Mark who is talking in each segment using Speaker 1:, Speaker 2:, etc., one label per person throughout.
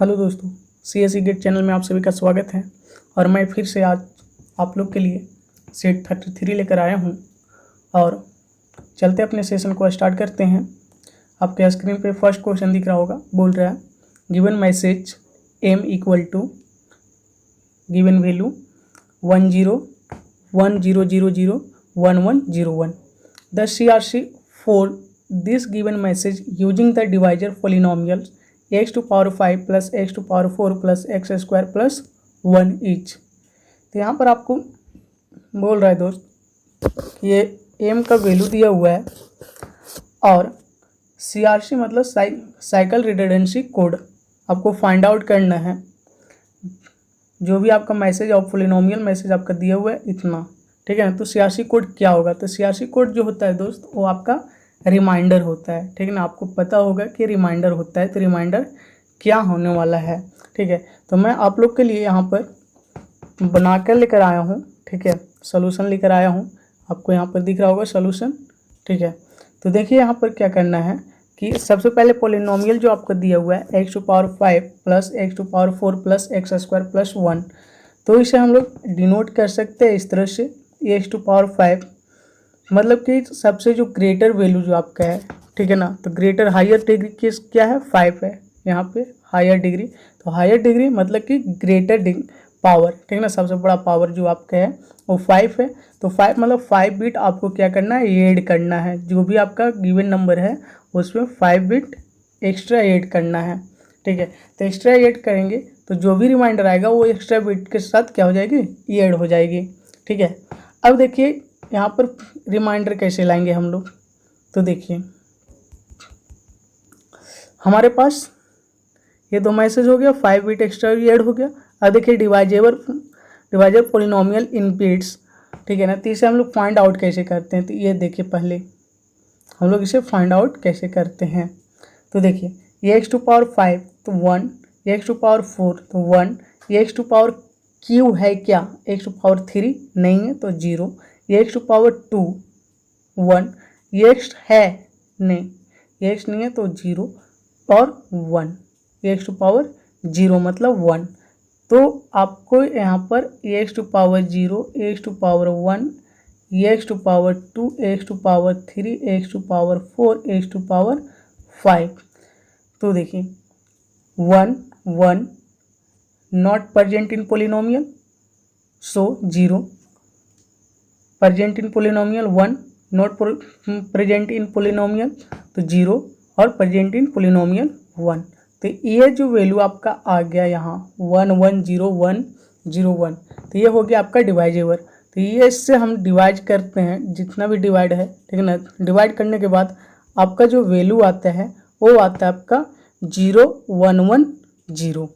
Speaker 1: Hello दोस्तों, CSE gate channel में आप सभी का स्वागत है। और मैं फिर से आज आप लोग के लिए सेट 33 लेकर आया हूं। और चलते अपने सेशन को स्टार्ट करते हैं। आपके स्क्रीन पे फर्स्ट क्वेश्चन दिख रहा होगा, बोल रहा है given message m equal to given value 1010001101 the CRC for this given message using the divisor polynomial x to power 5 plus x to power 4 plus X square plus 1 each. तो यहाँ पर आपको बोल रहा है दोस्त, ये m का वैल्यू दिया हुआ है और CRC मतलब साइकिल रिडंडेंसी कोड आपको फाइंड आउट करना है। जो भी आपका मैसेज और पॉलिनोमियल मैसेज आपका दिया हुआ है इतना, ठीक है ना। तो CRC कोड क्या होगा? तो CRC कोड जो होता है दोस्त, वो आपका रिमाइंडर होता है, ठीक है ना। आपको पता होगा कि रिमाइंडर होता है, तो रिमाइंडर क्या होने वाला है, ठीक है। तो मैं आप लोग के लिए यहाँ पर बनाकर लेकर आया हूँ, ठीक है। सोल्यूशन लेकर आया हूँ, आपको यहाँ पर दिख रहा होगा सोल्यूशन, ठीक है। तो देखिए यहाँ पर क्या करना है कि सबसे पहले पॉलिनोमियल जो आपको दिया हुआ है x to power 5 plus X to power 4 plus X square plus 1, तो इसे हम लोग डिनोट कर सकते हैं इस तरह से x टू पावर 5, मतलब कि सबसे जो ग्रेटर वैल्यू जो आपका है, ठीक है ना। तो ग्रेटर हायर डिग्री किस क्या है? 5 है यहाँ पे हायर डिग्री। तो हायर डिग्री मतलब कि ग्रेटर पावर, ठीक है ना। सबसे बड़ा पावर जो आपका है वो 5 है। तो 5 मतलब 5 बिट आपको क्या करना है? ऐड करना है। जो भी आपका गिवन नंबर है उसमें 5 बिट एक्स्ट्रा ऐड करना है, ठीक है। तो एक्स्ट्रा ऐड करेंगे तो जो भी रिमाइंडर आएगा वो एक्स्ट्रा बिट के साथ क्या हो जाएगी? ऐड हो जाएगी, ठीक है। अब देखिए यहाँ पर रिमाइंडर कैसे लाएंगे हम लोग। तो देखिए हमारे पास ये दो मैसेज हो गया, 5 बिट एक्स्ट्रा ऐड हो गया। अब देखिए डिवाइजर पॉलिनोमियल इन बिट्स, ठीक है ना। तो इसे हम लोग फाइंड आउट कैसे करते हैं? तो ये देखिए पहले हम लोग इसे फाइंड आउट कैसे करते हैं। तो देखिए ये एक्स टू पावर 5 तो 1, ये एक्स टू पावर 4 तो 1, ये एक्स टू पावर क्यू है क्या? एक्स टू पावर 3 नहीं है तो 0, ये एक्स टू पावर 2 1, ये एक्स है नहीं, ये एक्स नहीं है तो 0 और 1, ये एक्स टू पावर 0 मतलब 1। तो आपको यहाँ पर X to power 0, X to power 1, X to power 2, X to power 3, X to power 4, X to power 5। तो देखिए 1 1 not present in polynomial so 0, present in polynomial 1, not present in polynomial तो 0 और present in polynomial 1। तो ये जो value आपका आ गया यहाँ 110101, तो ये हो गया आपका डिवाइजेबल। तो ये इससे हम डिवाइड करते हैं, जितना भी डिवाइड है, ठीक है ना। डिवाइड करने के बाद आपका जो वैल्यू आता है वो आता है आपका 0110,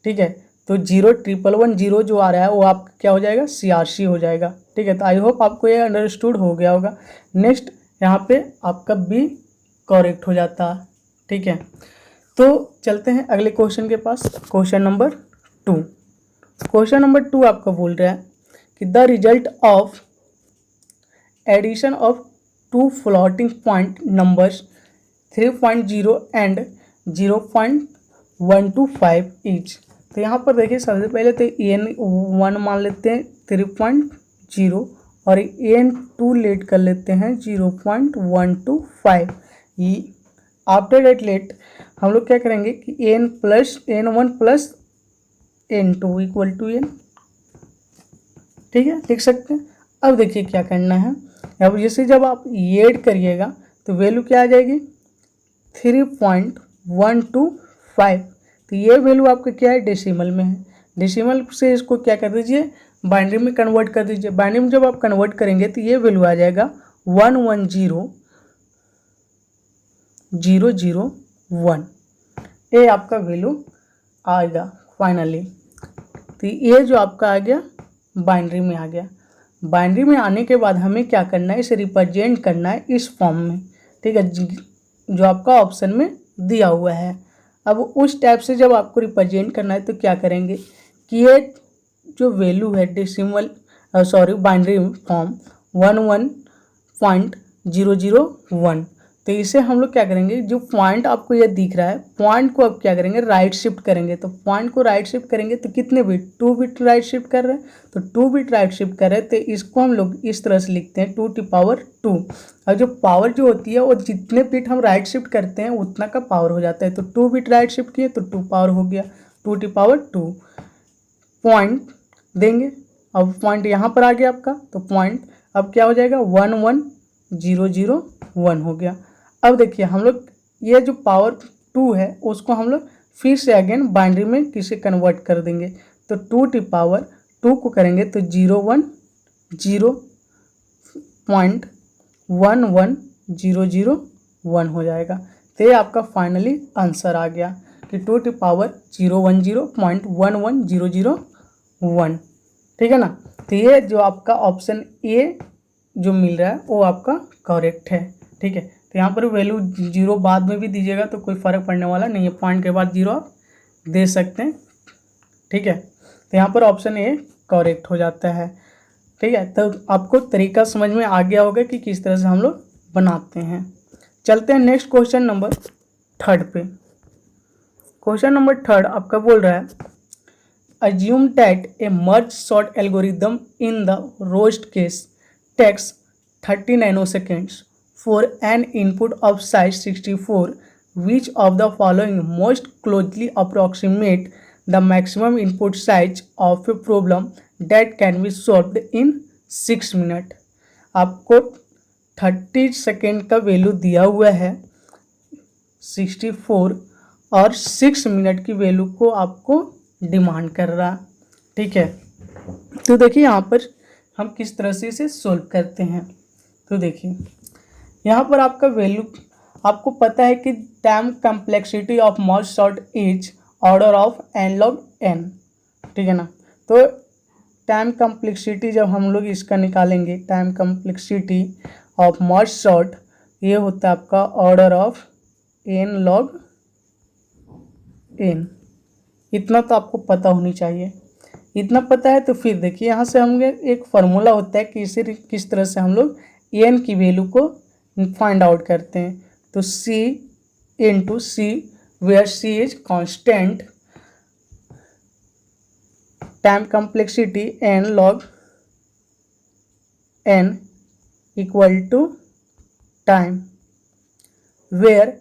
Speaker 1: ठीक है। तो 0110 जो आ रहा है वो आपका क्या हो जाएगा? CRC हो जाएगा, ठीक है। तो आई होप आपको ये अंडरस्टूड हो गया होगा। नेक्स्ट यहाँ पे आपका B करेक्ट हो जाता है, ठीक है। तो चलते हैं अगले क्वेश्चन के पास, क्वेश्चन नंबर 2। क्वेश्चन नंबर 2 आपका बोल रहा है कि the result of addition of two floating point numbers 3.0 and 0.125 each. तो यहाँ पर देखिए सबसे पहले तो n1 मान लेते हैं 3.0 और n2 लेट कर लेते हैं 0.125। आफ्टर दैट लेट हम लोग क्या करेंगे कि n1 plus n2 equal to n, ठीक है, लिख सकते हैं। अब देखिए क्या करना है, अब जैसे जब आप ऐड करिएगा तो वैल्यू क्या आ जाएगी? 3.125। तो ये वैल्यू आपका क्या है? डेसिमल में है। डेसिमल से इसको क्या कर दीजिए? बाइनरी में कन्वर्ट कर दीजिए। बाइनरी में जब आप कन्वर्ट करेंगे तो ये वैल्यू आ जाएगा 110001। ये आपका वैल्यू आएगा फाइनली। तो ये जो आपका आ गया बाइनरी में आ गया। बाइनरी में आने के बाद हमें क्या करना है? इसे रिप्रेजेंट करना है इस फॉर्म में, ठीक है, जो आपका ऑप्शन में दिया हुआ है। अब उस टाइप से जब आपको रिप्रेजेंट करना है तो क्या करेंगे कि ये जो वैल्यू है डेसिमल बाइनरी फॉर्म 11.001, तो इसे हम लोग क्या करेंगे, जो पॉइंट आपको ये दिख रहा है, पॉइंट को अब क्या करेंगे, राइट शिफ्ट करेंगे। तो पॉइंट को राइट शिफ्ट करेंगे तो कितने बिट, 2 बिट राइट शिफ्ट कर रहे हैं, तो 2 बिट राइट शिफ्ट कर रहे हैं। तो इसको हम लोग इस तरह से लिखते हैं 2^2। और जो पावर जो होती है वो जितने बिट हम राइट शिफ्ट करते हैं उतना का पावर हो जाता है। तो 2 बिट राइट शिफ्ट किए तो 2 पावर हो गया, 2^2। पॉइंट देंगे, अब पॉइंट यहाँ पर आ गया आपका, तो पॉइंट अब क्या हो जाएगा, 11001 हो गया। अब देखिए हम लोग ये जो पावर 2 है उसको हम लोग फिर से अगेन बाइनरी में किसे कन्वर्ट कर देंगे। तो 2^2 को करेंगे तो 010.11001 हो जाएगा। तो ये आपका फाइनली आंसर आ गया कि 2^010.11001। ठीक है ना। तो ये जो आपका ऑप्शन ए जो मिल रहा है वो आपका करेक्ट है। ठीक है, तो यहाँ पर वैल्यू 0 बाद में भी दीजिएगा तो कोई फ़र्क पड़ने वाला नहीं है, पॉइंट के बाद 0 आप दे सकते हैं। ठीक है, तो यहाँ पर ऑप्शन ए करेक्ट हो जाता है। ठीक है, तो आपको तरीका समझ में आ गया होगा कि किस तरह से हम लोग बनाते हैं। चलते हैं नेक्स्ट क्वेश्चन नंबर 3 पे। क्वेश्चन नंबर 3 आपका बोल रहा है, assume that a merge sort algorithm in the roast case takes 30 nanoseconds for an input of size 64. Which of the following most closely approximate the maximum input size of a problem that can be solved in 6 minutes? आपको 30 second का value दिया हुआ है 64 और 6 minute की value को आपको demand कर रहा। ठीक है, तो देखिए यहाँ पर हम किस तरह से इसे सोल्व करते हैं। तो देखिए यहाँ पर आपका वैल्यू आपको पता है कि time complexity of merge sort is order of n log n। ठीक है ना, तो टाइम कम्प्लेक्सिटी जब हम लोग इसका निकालेंगे, time complexity of merge sort ये होता है आपका order of n log n। इतना तो आपको पता होनी चाहिए। इतना पता है तो फिर देखिए यहाँ से हम एक फार्मूला होता है कि इसे किस तरह से हम लोग n की वैल्यू को फाइंड आउट करते हैं। तो c into C, where c is constant, time complexity n log n equal to time, where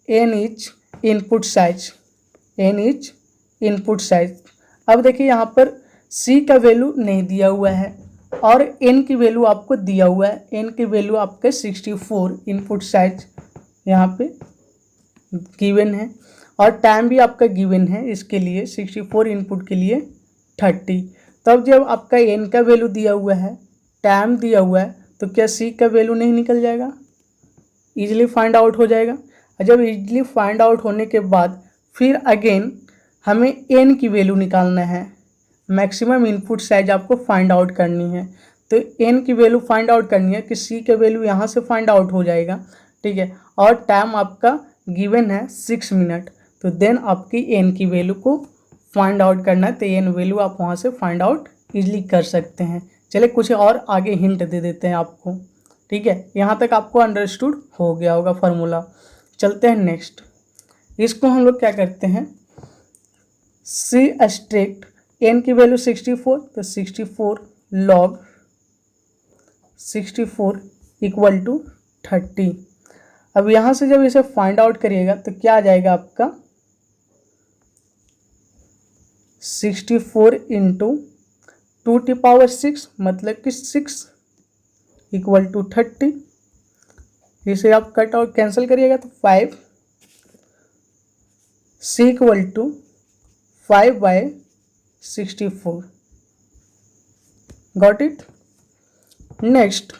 Speaker 1: n is input size, n is input size. अब देखिए यहाँ पर c का वैल्यू नहीं दिया हुआ है और n की वैल्यू आपको दिया हुआ है। n की वैल्यू आपके 64 इनपुट साइज यहाँ पे गिवन है और टाइम भी आपका गिवन है इसके लिए 64 इनपुट के लिए 30। तब जब आपका n का वैल्यू दिया हुआ है, टाइम दिया हुआ है, तो क्या c का वैल्यू नहीं निकल जाएगा, इजीली फाइंड आउट हो जाएगा। और जब इजीली फाइंड आउट होने के बाद फिर अगेन हमें n की वैल्यू निकालना है, मैक्सिमम इनपुट साइज आपको फाइंड आउट करनी है। तो n की वैल्यू फाइंड आउट करनी है कि c का वैल्यू यहाँ से फाइंड आउट हो जाएगा। ठीक है, और टाइम आपका गिवन है 6 मिनट, तो देन आपकी n की वैल्यू को फाइंड आउट करना है। तो n वैल्यू आप वहाँ से फाइंड आउट इजीली कर सकते हैं। चलिए कुछ और आगे हिंट दे देते हैं आपको। ठीक है, यहाँ तक आपको अंडरस्टूड हो गया होगा फार्मूला। चलते हैं नेक्स्ट। इसको हम लोग क्या करते हैं, सी अस्ट्रिक्ट n की वैल्यू 64, तो 64 log 64 इक्वल टू 30। अब यहाँ से जब इसे फाइंड आउट करिएगा तो क्या आ जाएगा आपका 64 इंटू 2^6 मतलब कि 6 इक्वल टू 30। इसे आप कट आउट कैंसिल करिएगा तो 5, c equal to 5/64। Got it. Next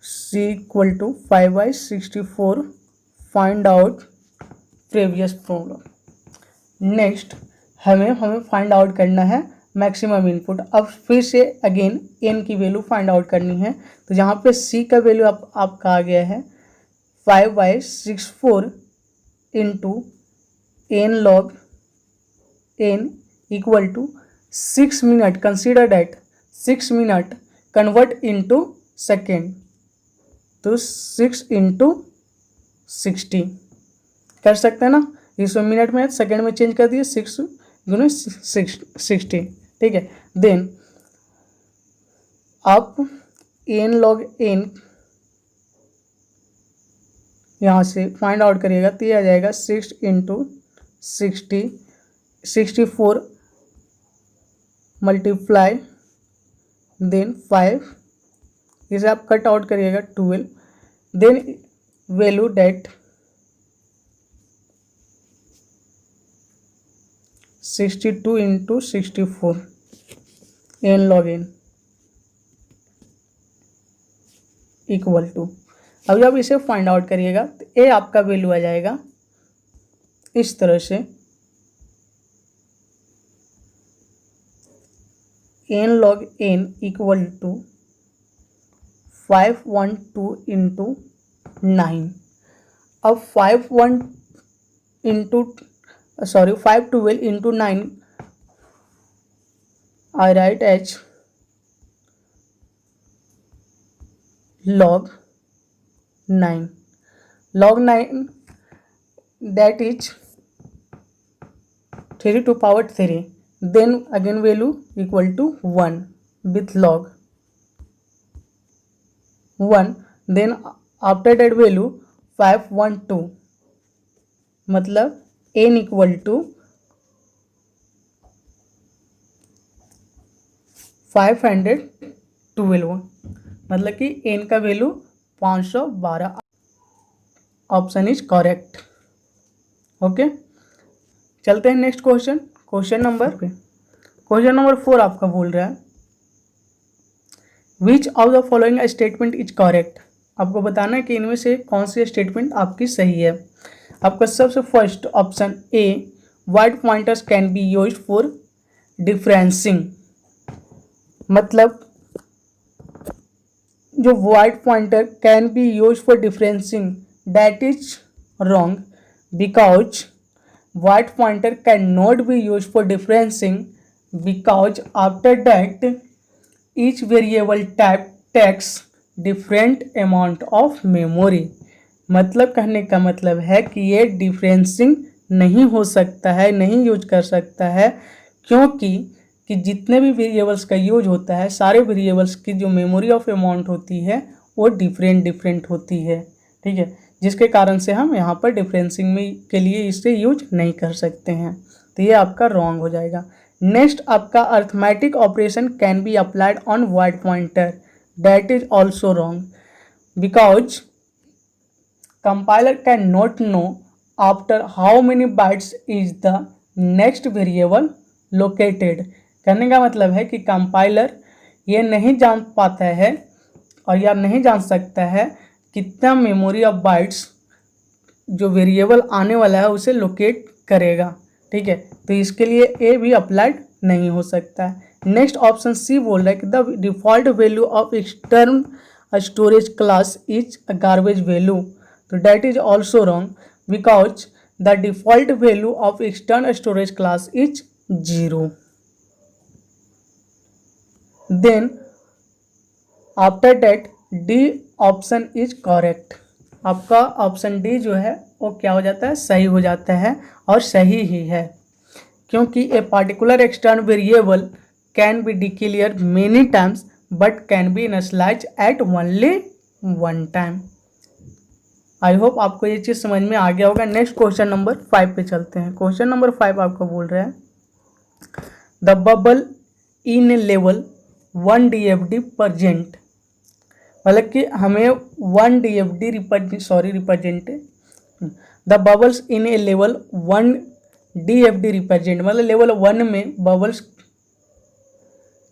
Speaker 1: c equal to 5/64 find out previous problem. Next हमें फाइंड आउट करना है मैक्सिमम इनपुट। अब फिर से अगेन n की वैल्यू फाइंड आउट करनी है। तो जहाँ पे c का वैल्यू आपका आ गया है 5/64 into n log n equal to 6 minute, consider that 6 minute convert into second, तो 6 इंटू 60 कर सकते हैं ना, इसमें मिनट में सेकेंड में चेंज कर दिए, 6 गुने 60, ठीक है। देन आप n log n यहाँ से फाइंड आउट करिएगा तो ये आ जाएगा 6 इंटू 60, 64 मल्टीप्लाई देन 5, इसे आप कट आउट करिएगा 12, then value that 62 into 64 n log n equal to, अब जब इसे फाइंड आउट करिएगा तो ए आपका वैल्यू आ जाएगा इस तरह से, n log n equal to 512 into 9। अब 512 into 9 I write H log 9, log 9 that is 3 to power 3, then again value equal to 1 with log 1, then after that value 512, मतलब n इक्वल टू 512, मतलब कि n का value 512, option is correct. Okay, चलते हैं next question, question number 4 आपका बोल रहा है which of the following statement is correct. आपको बताना है कि इनमें से कौन सी स्टेटमेंट आपकी सही है। आपका सबसे first option A, void pointers can be used for differencing, मतलब जो void pointer can be use for differencing that is wrong, because void pointer can not be use for differencing because after that each variable type takes different amount of memory. मतलब कहने का मतलब है कि ये डिफरेंसिंग नहीं हो सकता है, नहीं यूज कर सकता है, क्योंकि जितने भी वेरिएबल्स का यूज होता है सारे वेरिएबल्स की जो मेमोरी ऑफ अमाउंट होती है वो डिफरेंट होती है, ठीक है, जिसके कारण से हम यहाँ पर डिफरेंसिंग में के लिए इसे यूज नहीं कर सकते हैं, तो ये आपका रॉन्ग हो जाएगा। नेक्स्ट आपका arithmetic operation can be applied on white pointer, that is also wrong because compiler can not know after how many bytes is the next variable located. कहने का मतलब है कि कंपाइलर ये नहीं जान पाता है और या नहीं जान सकता है कितना मेमोरी ऑफ बाइट्स जो वेरिएबल आने वाला है उसे लोकेट करेगा, ठीक है, तो इसके लिए ए भी अप्लाइड नहीं हो सकता है। नेक्स्ट ऑप्शन सी बोल रहा है कि the default value of extern storage class is a garbage value, तो that is also wrong because the default value of extern storage class is 0। Then after that D option is correct. आपका option D जो है वो क्या हो जाता है, सही हो जाता है और सही ही है, क्योंकि a particular extern variable can be declare many times but can be initialise at only one time. I hope आपको ये चीज़ समझ में आ गया होगा। नेक्स्ट क्वेश्चन नंबर 5 पे चलते हैं। क्वेश्चन नंबर 5 आपको बोल रहा है the bubble in level 1 DFD present, मतलब कि हमें 1 DFD represent the bubbles in A level 1 DFD represent, मतलब लेवल 1 में bubbles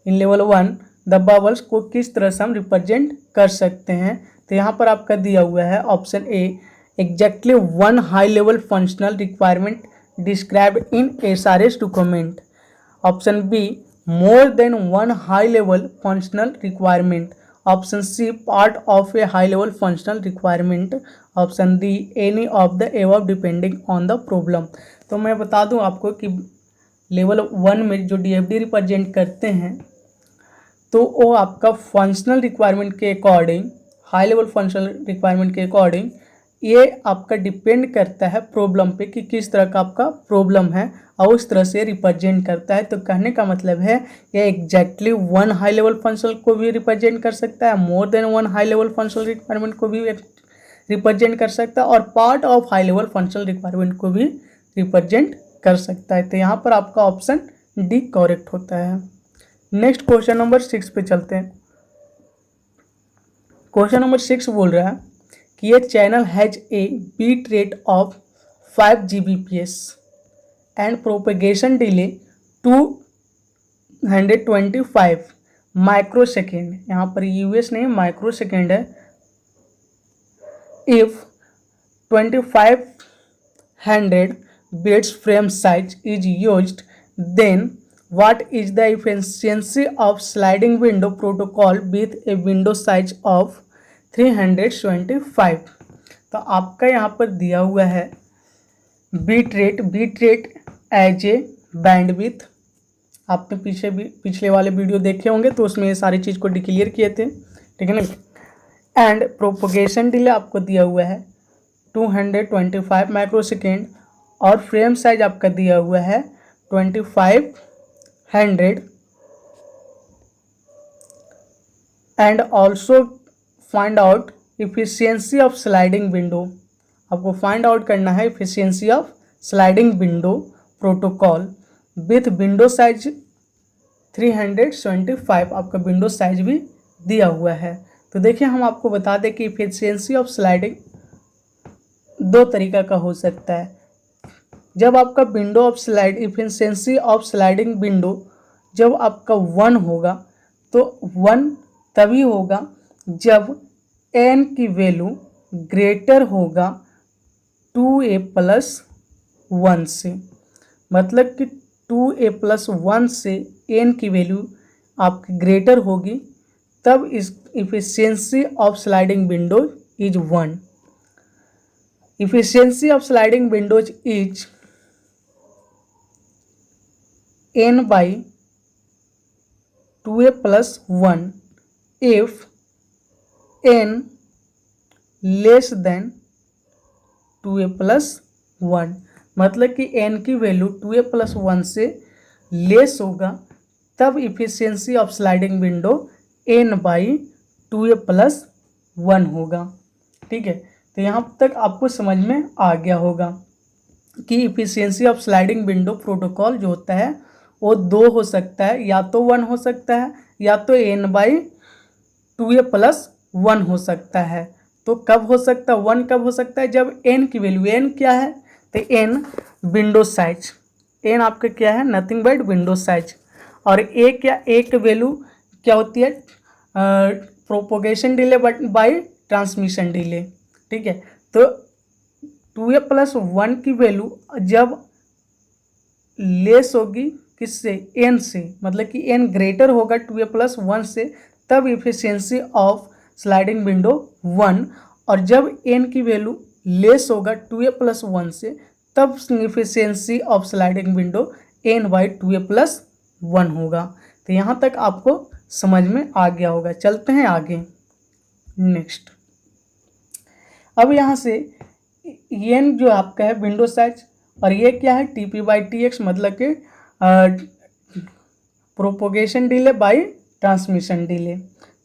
Speaker 1: in level 1 the bubbles को किस तरह से हम रिप्रेजेंट कर सकते हैं। तो यहाँ पर आपका दिया हुआ है option A, exactly 1 high level functional requirement described in SRS document, option B more than 1 high level functional requirement, option C part of a high level functional requirement, option D any of the above depending on the problem। तो मैं बता दूं आपको कि level 1 में जो DFD represent करते हैं, तो वो आपका फंक्शनल रिक्वायरमेंट के according, high level functional requirement के अकॉर्डिंग ये आपका डिपेंड करता है प्रॉब्लम पे कि किस तरह का आपका प्रॉब्लम है और उस तरह से रिप्रेजेंट करता है। तो कहने का मतलब है ये एग्जैक्टली 1 हाई लेवल फंक्शनल को भी रिप्रेजेंट कर सकता है, more than 1 high level functional requirement को भी रिप्रेजेंट कर सकता है और part of high level functional requirement को भी रिप्रेजेंट कर सकता है। तो यहाँ पर आपका ऑप्शन डी करेक्ट होता है। नेक्स्ट क्वेश्चन नंबर 6 पे चलते हैं। क्वेश्चन नंबर 6 बोल रहा है कि ये channel has a bit rate of 5 Gbps and propagation delay 225 microsecond, यहाँ पर यूएस नहीं माइक्रोसेकेंड है। If 2500 bits frame size is used, then what is the efficiency of sliding window protocol with a window size of 325? तो आपका यहाँ पर दिया हुआ है bit rate as a bandwidth. आपने पिछले वाले वीडियो देखे होंगे तो उसमें ये सारी चीज़ को डिक्लेयर किए थे, ठीक है ना। एंड प्रोपोगेशन डिले आपको दिया हुआ है 225 माइक्रोसेकेंड और फ्रेम साइज आपका दिया हुआ है 2500 and also find out efficiency of sliding window. आपको फाइंड आउट करना है efficiency of sliding window protocol with window size 325। आपका विंडो साइज भी दिया हुआ है। तो देखिए हम आपको बता दें कि इफिशियंसी ऑफ स्लाइडिंग दो तरीका का हो सकता है। जब आपका window of slide efficiency of sliding window जब आपका 1 होगा तो 1 तभी होगा जब n की वैल्यू ग्रेटर होगा 2a+1 से। मतलब कि 2a+1 से n की वैल्यू आपकी ग्रेटर होगी तब इस efficiency of sliding window is 1। Efficiency of sliding Windows is n/2a+1 if n less than 2a+1। मतलब कि n की वैल्यू 2a+1 से लेस होगा तब efficiency of sliding window n/2a+1 होगा। ठीक है, तो यहाँ तक आपको समझ में आ गया होगा कि efficiency of sliding window protocol जो होता है वो 2 हो सकता है, या तो 1 हो सकता है या तो n/2a+1 हो सकता है। तो कब हो सकता है 1 कब हो सकता है? जब n की वैल्यू, n क्या है तो n विंडो साइज, n आपका क्या है नथिंग बट विंडो साइज, और a क्या, a की वैल्यू क्या होती है propagation delay but by transmission delay. ठीक है, तो 2a+1 की वैल्यू जब लेस होगी किससे, n से, मतलब कि n ग्रेटर होगा 2a+1 से तब इफिशियंसी ऑफ स्लाइडिंग विंडो 1, और जब n की वैल्यू लेस होगा 2a+1 से तब efficiency of sliding window n/2a+1 होगा। तो यहाँ तक आपको समझ में आ गया होगा। चलते हैं आगे नेक्स्ट। अब यहाँ से n जो आपका है विंडो साइज और ये क्या है TP/TX, मतलब कि propagation delay by transmission delay.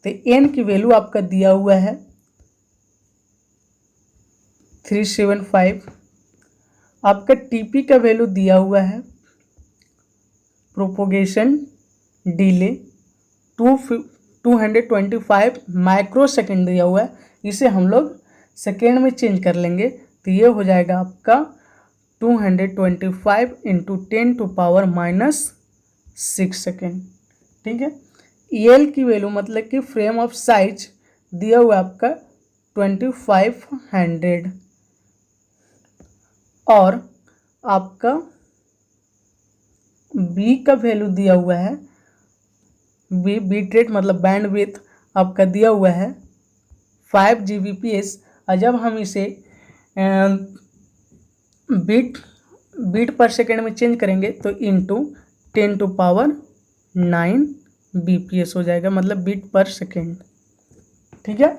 Speaker 1: तो n की वैल्यू आपका दिया हुआ है 375, आपका TP का वैल्यू दिया हुआ है प्रोपोगेशन डिले 225 माइक्रोसेकेंड दिया हुआ है। इसे हम लोग सेकेंड में चेंज कर लेंगे तो ये हो जाएगा आपका 225 × 10⁻⁻6 सेकेंड। ठीक है, एल की वैल्यू मतलब कि फ्रेम ऑफ साइज दिया हुआ है आपका 2500 और आपका बी का वैल्यू दिया हुआ है बीट रेट मतलब बैंडविड्थ आपका दिया हुआ है 5 Gbps। और जब हम इसे बीट बीट पर सेकेंड में चेंज करेंगे तो इंटू 10⁻9 bps हो जाएगा, मतलब बीट पर सेकेंड। ठीक है,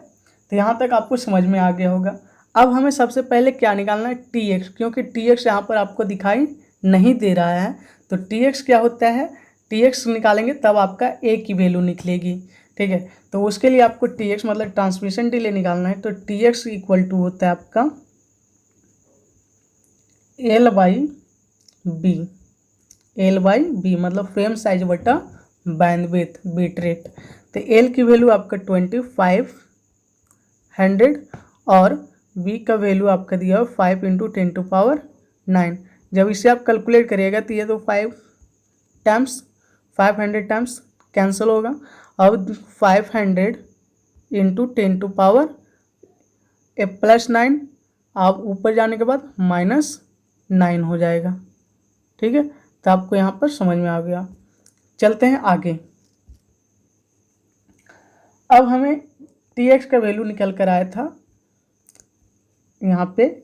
Speaker 1: तो यहाँ तक आपको समझ में आ गया होगा। अब हमें सबसे पहले क्या निकालना है, tx, क्योंकि tx यहाँ पर आपको दिखाई नहीं दे रहा है। तो tx क्या होता है, tx निकालेंगे तब आपका a की वैल्यू निकलेगी। ठीक है, तो उसके लिए आपको tx मतलब ट्रांसमिशन डिले निकालना है। तो tx इक्वल टू होता है आपका L/B, L/B मतलब फ्रेम साइज बटा बैंडविड्थ बीट रेट। तो L की वैल्यू आपका 2500 और B का वैल्यू आपका दिया हो 5 × 10⁻9। जब इसे आप कैलकुलेट करिएगा तो ये तो 500 टाइम्स कैंसिल होगा। अब 500 × 10⁻9 आप ऊपर जाने के बाद -9 हो जाएगा। ठीक है, तो आपको यहाँ पर समझ में आ गया। चलते हैं आगे। अब हमें tx का वैल्यू निकल कर आया था, यहाँ पे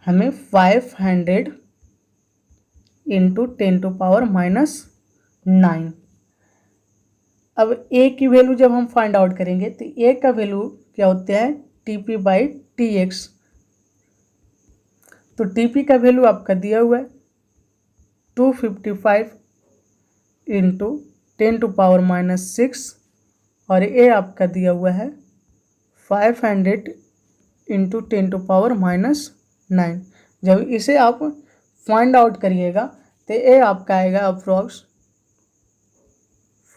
Speaker 1: हमें 500 × 10⁻9। अब a की वैल्यू जब हम फाइंड आउट करेंगे तो a का वैल्यू क्या होता है, TP/Tx। तो TP का वैल्यू आपका दिया हुआ है 255 × 10⁻6 और a आपका दिया हुआ है 500 × 10⁻9। जब इसे आप फाइंड आउट करिएगा तो a आपका आएगा अप्रॉक्स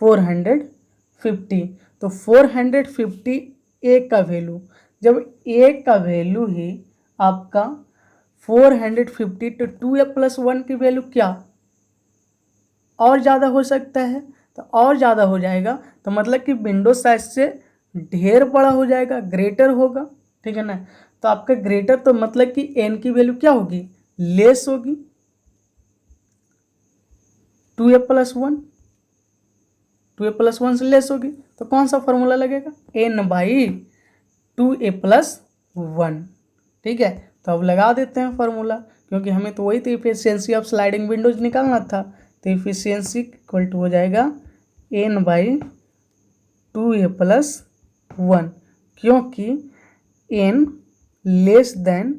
Speaker 1: 450। तो 450 a का वैल्यू, जब a का वैल्यू ही आपका 450 तो 2a+1 की वैल्यू क्या और ज़्यादा हो सकता है, तो और ज़्यादा हो जाएगा। तो मतलब कि विंडो साइज से ढेर बड़ा हो जाएगा, ग्रेटर होगा। ठीक है ना, तो आपका ग्रेटर तो मतलब कि n की वैल्यू क्या होगी, लेस होगी 2a+1 से लेस होगी। तो कौन सा फॉर्मूला लगेगा, n/2a+1। ठीक है, तो अब लगा देते हैं फार्मूला, क्योंकि हमें तो वही तो इफिशियंसी ऑफ स्लाइडिंग विंडोज निकालना था। तो इफिशियंसी इक्वल टू हो जाएगा n/2a+1, क्योंकि n लेस देन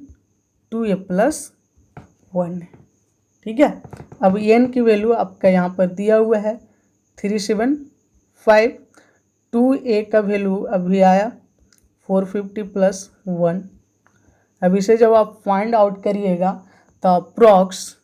Speaker 1: 2a+1 है। ठीक है, अब n की वैल्यू आपका यहाँ पर दिया हुआ है 375। 2a का वैल्यू अभी आया 450 + 1। अब इसे जब आप फाइंड आउट करिएगा तो अप्रॉक्स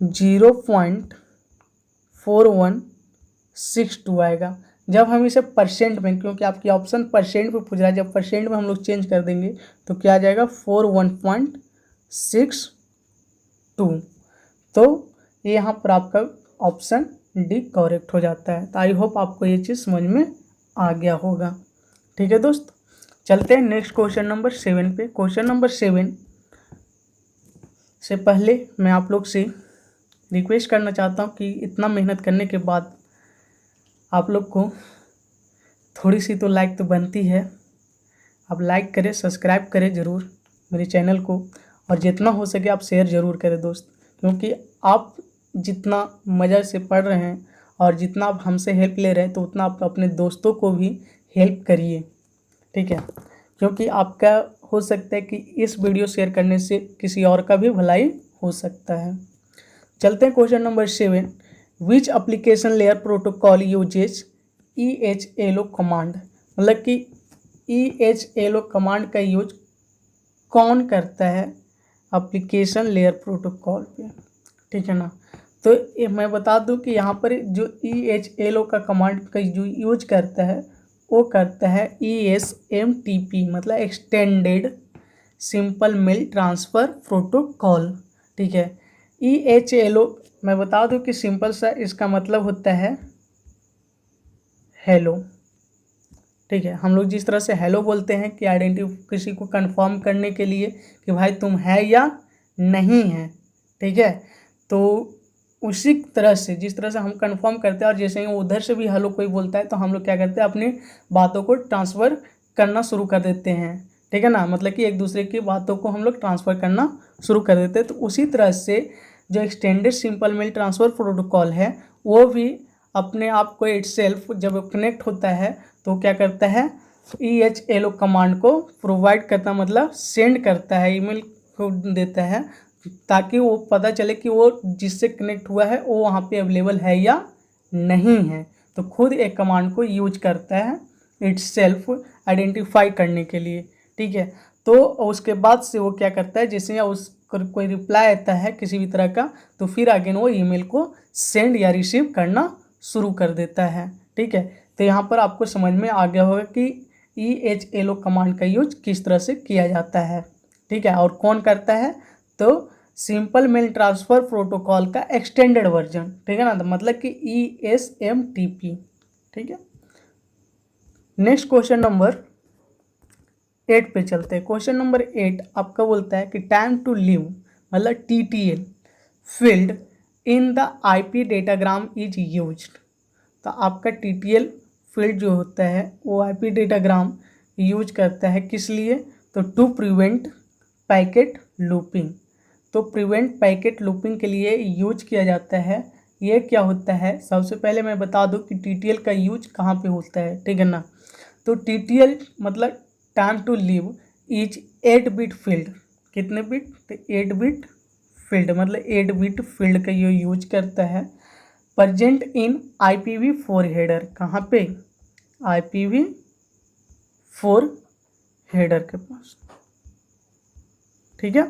Speaker 1: 0.4162 आएगा। जब हम इसे परसेंट में, क्योंकि आपकी ऑप्शन परसेंट में पूछ रहा है, जब परसेंट में हम लोग चेंज कर देंगे तो क्या आ जाएगा 41.62। तो यहाँ पर आपका ऑप्शन डी करेक्ट हो जाता है। तो आई होप आपको ये चीज़ समझ में आ गया होगा। ठीक है दोस्त, चलते हैं नेक्स्ट क्वेश्चन नंबर 7 पे। क्वेश्चन नंबर 7 से पहले मैं आप लोग से रिक्वेस्ट करना चाहता हूँ कि इतना मेहनत करने के बाद आप लोग को थोड़ी सी तो लाइक तो बनती है। आप लाइक करें, सब्सक्राइब करें ज़रूर मेरे चैनल को, और जितना हो सके आप शेयर ज़रूर करें दोस्त, क्योंकि आप जितना मज़ा से पढ़ रहे हैं और जितना आप हमसे हेल्प ले रहे हैं तो उतना आप अपने दोस्तों को भी हेल्प करिए। ठीक है, क्योंकि आपका हो सकता है कि इस वीडियो शेयर करने से किसी और का भी भलाई हो सकता है। चलते हैं question number 7। Which application layer protocol uses EHLO command, मतलब कि EHLO कमांड का यूज कौन करता है एप्लीकेशन लेयर प्रोटोकॉल पे। ठीक है ना, तो मैं बता दूं कि यहाँ पर जो EHLO का कमांड का जो यूज करता है वो करता है ESMTP, मतलब extended simple mail transfer protocol. ठीक है, EHLO मैं बता दूं कि सिंपल सा इसका मतलब होता है हेलो। ठीक है, हम लोग जिस तरह से हेलो बोलते हैं कि आइडेंटिटी किसी को कंफर्म करने के लिए कि भाई तुम है या नहीं है। ठीक है, तो उसी तरह से जिस तरह से हम कंफर्म करते हैं और जैसे ही उधर से भी हेलो कोई बोलता है तो हम लोग क्या करते हैं, अपनी बातों को ट्रांसफ़र करना शुरू कर देते हैं। ठीक है ना, मतलब कि एक दूसरे की बातों को हम लोग ट्रांसफ़र करना शुरू कर देते हैं। तो उसी तरह से जो extended simple mail transfer protocol है वो भी अपने आप को इटसेल्फ जब कनेक्ट होता है तो क्या करता है, EHLO कमांड को प्रोवाइड करता, मतलब सेंड करता है, ईमेल को देता है ताकि वो पता चले कि वो जिससे कनेक्ट हुआ है वो वहाँ पे अवेलेबल है या नहीं है। तो खुद एक कमांड को यूज करता है इटसेल्फ आइडेंटिफाई करने के लिए, ठीक है। तो उसके बाद से वो क्या करता है, जैसे उस कोई रिप्लाई आता है किसी भी तरह का तो फिर अगेन वो ईमेल को सेंड या रिसीव करना शुरू कर देता है, ठीक है। तो यहाँ पर आपको समझ में आ गया होगा कि EHLO कमांड का यूज किस तरह से किया जाता है, ठीक है, और कौन करता है, तो सिंपल मेल ट्रांसफ़र प्रोटोकॉल का एक्सटेंडेड वर्जन, ठीक है ना, तो मतलब कि ESMTP, ठीक है। नेक्स्ट क्वेश्चन नंबर 8 पे चलते हैं। क्वेश्चन नंबर 8 आपका बोलता है कि टाइम टू लीव मतलब TTL field in the IP datagram is used. तो आपका TTL फील्ड जो होता है वो IP डेटाग्राम यूज करता है किस लिए, तो टू प्रिवेंट पैकेट लूपिंग। तो प्रिवेंट पैकेट लूपिंग के लिए यूज किया जाता है। ये क्या होता है, सबसे पहले मैं बता दूं कि TTL का यूज कहाँ पे होता है, ठीक है ना। तो TTL मतलब time to live is 8 bit field, कितने बिट, तो 8 बिट फील्ड, मतलब 8 बिट फील्ड का ये यूज करता है। प्रेजेंट इन IPv4 हेडर, कहाँ पे, IPv4 हेडर के पास, ठीक है,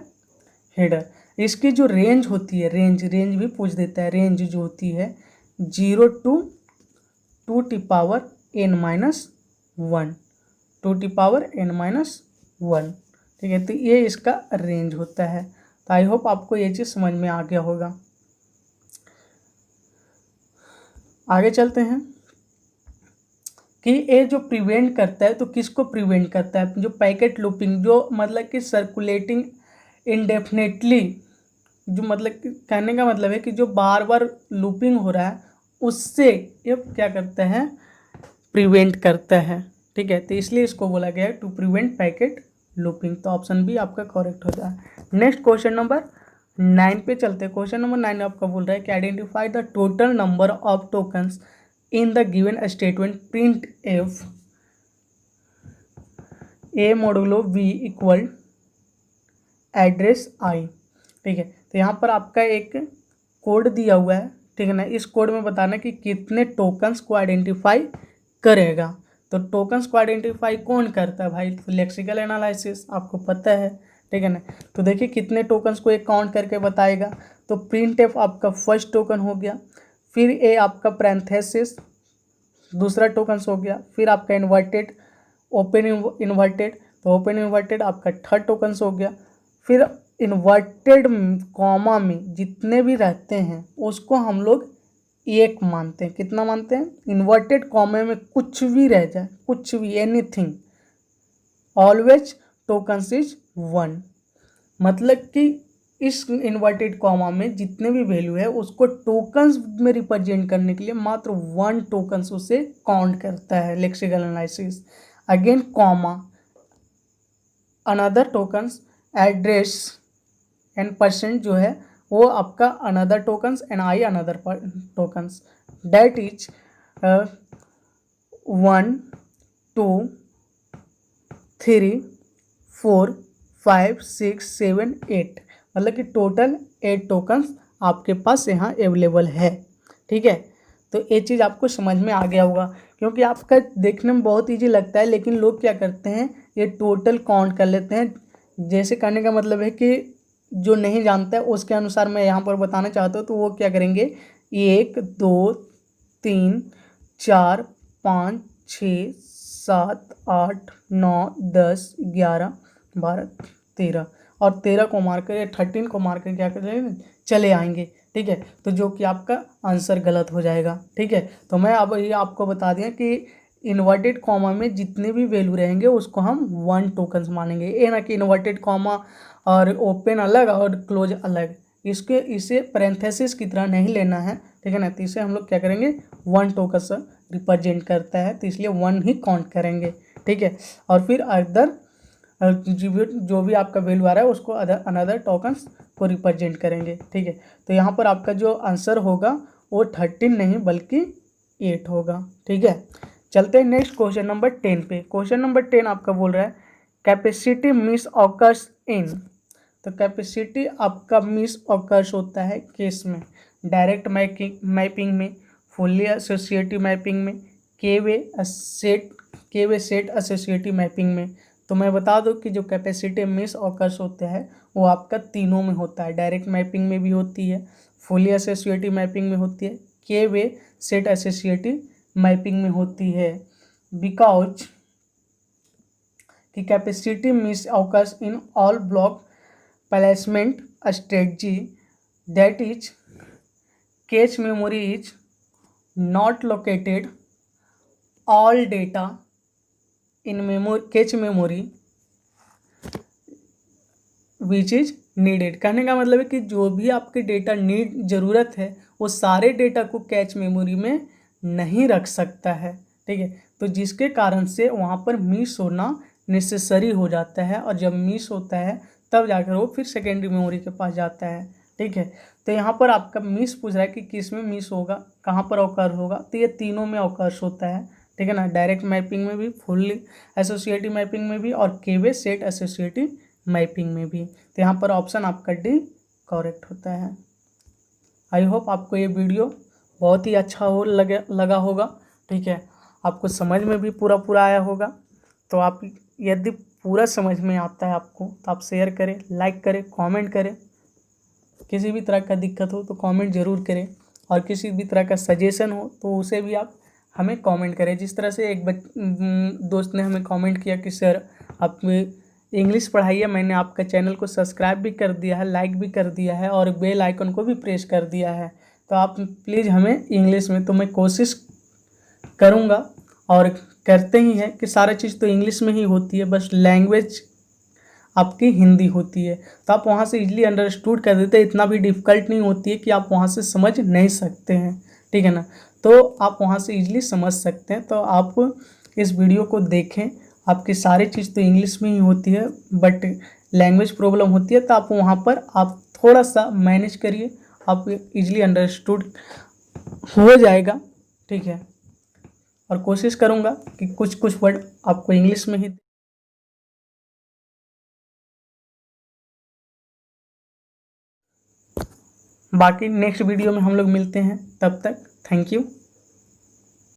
Speaker 1: हेडर। इसकी जो रेंज होती है, रेंज भी पूछ देता है, रेंज जो होती है 0 to 2n-1, 2n-1, ठीक है। तो ये इसका रेंज होता है। तो आई होप आपको ये चीज़ समझ में आ गया होगा। आगे चलते हैं कि ये जो प्रिवेंट करता है, तो किसको प्रिवेंट करता है, जो पैकेट लूपिंग, जो मतलब कि सर्कुलेटिंग इंडेफिनेटली, जो मतलब कि कहने का मतलब है कि जो बार बार लूपिंग हो रहा है उससे ये क्या करता है, प्रिवेंट करता है, ठीक है। तो इसलिए इसको बोला गया है टू प्रिवेंट पैकेट लूपिंग। तो ऑप्शन बी आपका करेक्ट होता है। नेक्स्ट क्वेश्चन नंबर 9 पे चलते हैं। क्वेश्चन नंबर 9 आपका बोल रहा है कि identify the total number of tokens in the given statement print F A modulo B equal address I, ठीक है। तो यहाँ पर आपका एक कोड दिया हुआ है, ठीक है ना। इस कोड में बताना कि कितने टोकन्स को आइडेंटिफाई करेगा। तो टोकन्स को आइडेंटिफाई कौन करता है भाई, तो लेक्सिकल एनालिसिस, आपको पता है, ठीक है ना। तो देखिए कितने टोकन्स को एक काउंट करके बताएगा। तो प्रिंट एफ आपका फर्स्ट टोकन हो गया, फिर ए आपका पैरेंथेसिस दूसरा टोकन्स हो गया, फिर आपका इन्वर्टेड ओपन इन्वर्टेड, तो ओपन इन्वर्टेड आपका थर्ड टोकन्स हो गया। फिर इन्वर्टेड कॉमा में जितने भी रहते हैं उसको हम लोग एक मानते हैं। कितना मानते हैं, इन्वर्टेड कॉमा में कुछ भी रह जाए, कुछ भी, एनीथिंग, ऑलवेज टोकन्स इज 1। मतलब कि इस इन्वर्टेड कॉमा में जितने भी वैल्यू है उसको टोकन्स में रिप्रेजेंट करने के लिए मात्र 1 टोकन्स उसे काउंट करता है lexical analysis. Again comma, another tokens, address and percent जो है वो आपका another tokens and I another tokens, that is 1 2 3 4 5 6 7 8, मतलब कि टोटल 8 टोकन्स आपके पास यहाँ अवेलेबल है, ठीक है। तो ये चीज़ आपको समझ में आ गया होगा, क्योंकि आपका देखने में बहुत इजी लगता है लेकिन लोग क्या करते हैं, ये टोटल काउंट कर लेते हैं। जैसे कहने का मतलब है कि जो नहीं जानता है उसके अनुसार मैं यहाँ पर बताना चाहता हूँ, तो वो क्या करेंगे, 1 2 3 4 5 6 7 8 9 10 11 12 13 और 13 को मार कर 13 को मार कर क्या करेंगे, चले आएंगे, ठीक है। तो जो कि आपका आंसर गलत हो जाएगा, ठीक है। तो मैं अब ये आपको बता दिया कि इन्वर्टेड कॉमा में जितने भी वैल्यू रहेंगे उसको हम 1 टोकन्स मानेंगे। ये ना कि इन्वर्टेड कॉमा और ओपन अलग और क्लोज अलग, इसे पैरेंथेसिस की तरह नहीं लेना है, ठीक है ना। तो इसे हम लोग क्या करेंगे, 1 टोकन से रिप्रेजेंट करता है, तो इसलिए 1 ही काउंट करेंगे, ठीक है। और फिर अदर जो भी आपका वैल्यू आ रहा है उसको अनदर टोकन्स को रिप्रेजेंट करेंगे। ठीक है, तो यहाँ पर आपका जो आंसर होगा वो 13 नहीं बल्कि 8 होगा। ठीक है, चलते हैं नेक्स्ट क्वेश्चन नंबर 10 पे। क्वेश्चन नंबर 10 आपका बोल रहा है कैपेसिटी मिस ऑकर्स इन। तो कैपेसिटी आपका मिस ऑकर्स होता है किस में? डायरेक्ट मैपिंग में, फुल्ली एसोसिएटिव मैपिंग में, के वे सेट एसोसिएटिव मैपिंग में। तो मैं बता दूं कि जो कैपेसिटी मिस ऑकर्स होते हैं वो आपका तीनों में होता है। डायरेक्ट मैपिंग में भी होती है, फुली एसोसिएटिव मैपिंग में होती है, के वे सेट एसोसिएटिव मैपिंग में होती है। बिकॉज की capacity miss occurs in all block placement strategy, that is cache memory is not located all data in cache memory which is needed। कहने का मतलब है कि जो भी आपके डेटा ज़रूरत है वो सारे डेटा को कैच मेमोरी में नहीं रख सकता है। ठीक है, तो जिसके कारण से वहाँ पर मिस होना नेसेसरी हो जाता है, और जब मिस होता है तब जाकर वो फिर सेकेंडरी मेमोरी के पास जाता है। ठीक है, तो यहाँ पर आपका मिस पूछ रहा है कि किस में मिस होगा, कहाँ पर ऑकर होगा। तो ये तीनों में ऑकर्स होता है। ठीक है ना, डायरेक्ट मैपिंग में भी, फुल्ली एसोसिएटिव मैपिंग में भी, और केवे सेट एसोसिएटिव मैपिंग में भी। तो यहाँ पर ऑप्शन आपका डी करेक्ट होता है। आई होप आपको ये वीडियो बहुत ही अच्छा लगा होगा। ठीक है, आपको समझ में भी पूरा आया होगा। तो आप यदि पूरा समझ में आता है आपको तो आप शेयर करें, लाइक करें, कमेंट करें। किसी भी तरह का दिक्कत हो तो कमेंट ज़रूर करें, और किसी भी तरह का सजेशन हो तो उसे भी आप हमें कमेंट करें। जिस तरह से एक दोस्त ने हमें कमेंट किया कि सर आप इंग्लिश पढ़ाइए, मैंने आपका चैनल को सब्सक्राइब भी कर दिया है, लाइक भी कर दिया है, और बेल आइकन को भी प्रेस कर दिया है, तो आप प्लीज़ हमें इंग्लिश में। तो मैं कोशिश करूँगा और करते ही हैं कि सारा चीज़ तो इंग्लिश में ही होती है, बस लैंग्वेज आपकी हिंदी होती है। तो आप वहाँ से इजीली अंडरस्टूड कर देते हैं, इतना भी डिफ़िकल्ट नहीं होती है कि आप वहाँ से समझ नहीं सकते हैं। ठीक है ना, तो आप वहाँ से इजीली समझ सकते हैं। तो आप इस वीडियो को देखें, आपकी सारी चीज़ तो इंग्लिश में ही होती है, बट लैंग्वेज प्रॉब्लम होती है, तो आप वहाँ पर आप थोड़ा सा मैनेज करिए, आप इजीली अंडरस्टूड हो जाएगा। ठीक है, और कोशिश करूँगा कि कुछ वर्ड आपको इंग्लिश में ही। बाकी नेक्स्ट वीडियो में हम लोग मिलते हैं, तब तक थैंक यू।